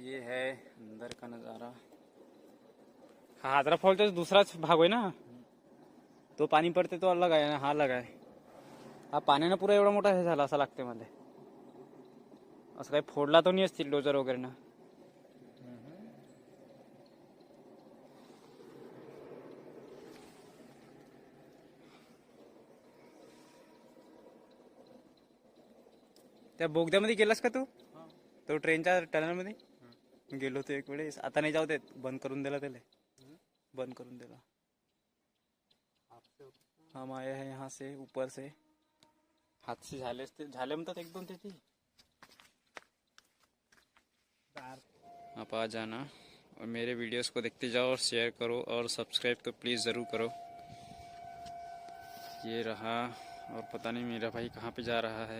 ये है अंदर का नज़ारा। हा हाजरा फॉलचा दुसराच भाग आहे ना, तो पाणी पडते तो अलग आहे ना, हा अलग आहे। हा पाण्यानं पुरा एवढा मोठा हे झाला असं लागते मला। असं काही फोडला तो नाही असतील डोजर वगैरे ना। त्या बोगद्यामध्ये गेलास का तू? तो ट्रेनच्या टनलमध्ये गेलो होतो एक वेळेस। आता नाही जाऊ देत, बंद करून दिला त्याला, बंद करून दिला। हम आए हैं यहाँ से ऊपर से, हादसे झाले म्हणतात एक दोन त्याची। आप आ जाना और मेरे वीडियोस को देखते जाओ और शेयर करो और सब्सक्राइब तो प्लीज़ ज़रूर करो। ये रहा, और पता नहीं मेरा भाई कहाँ पे जा रहा है।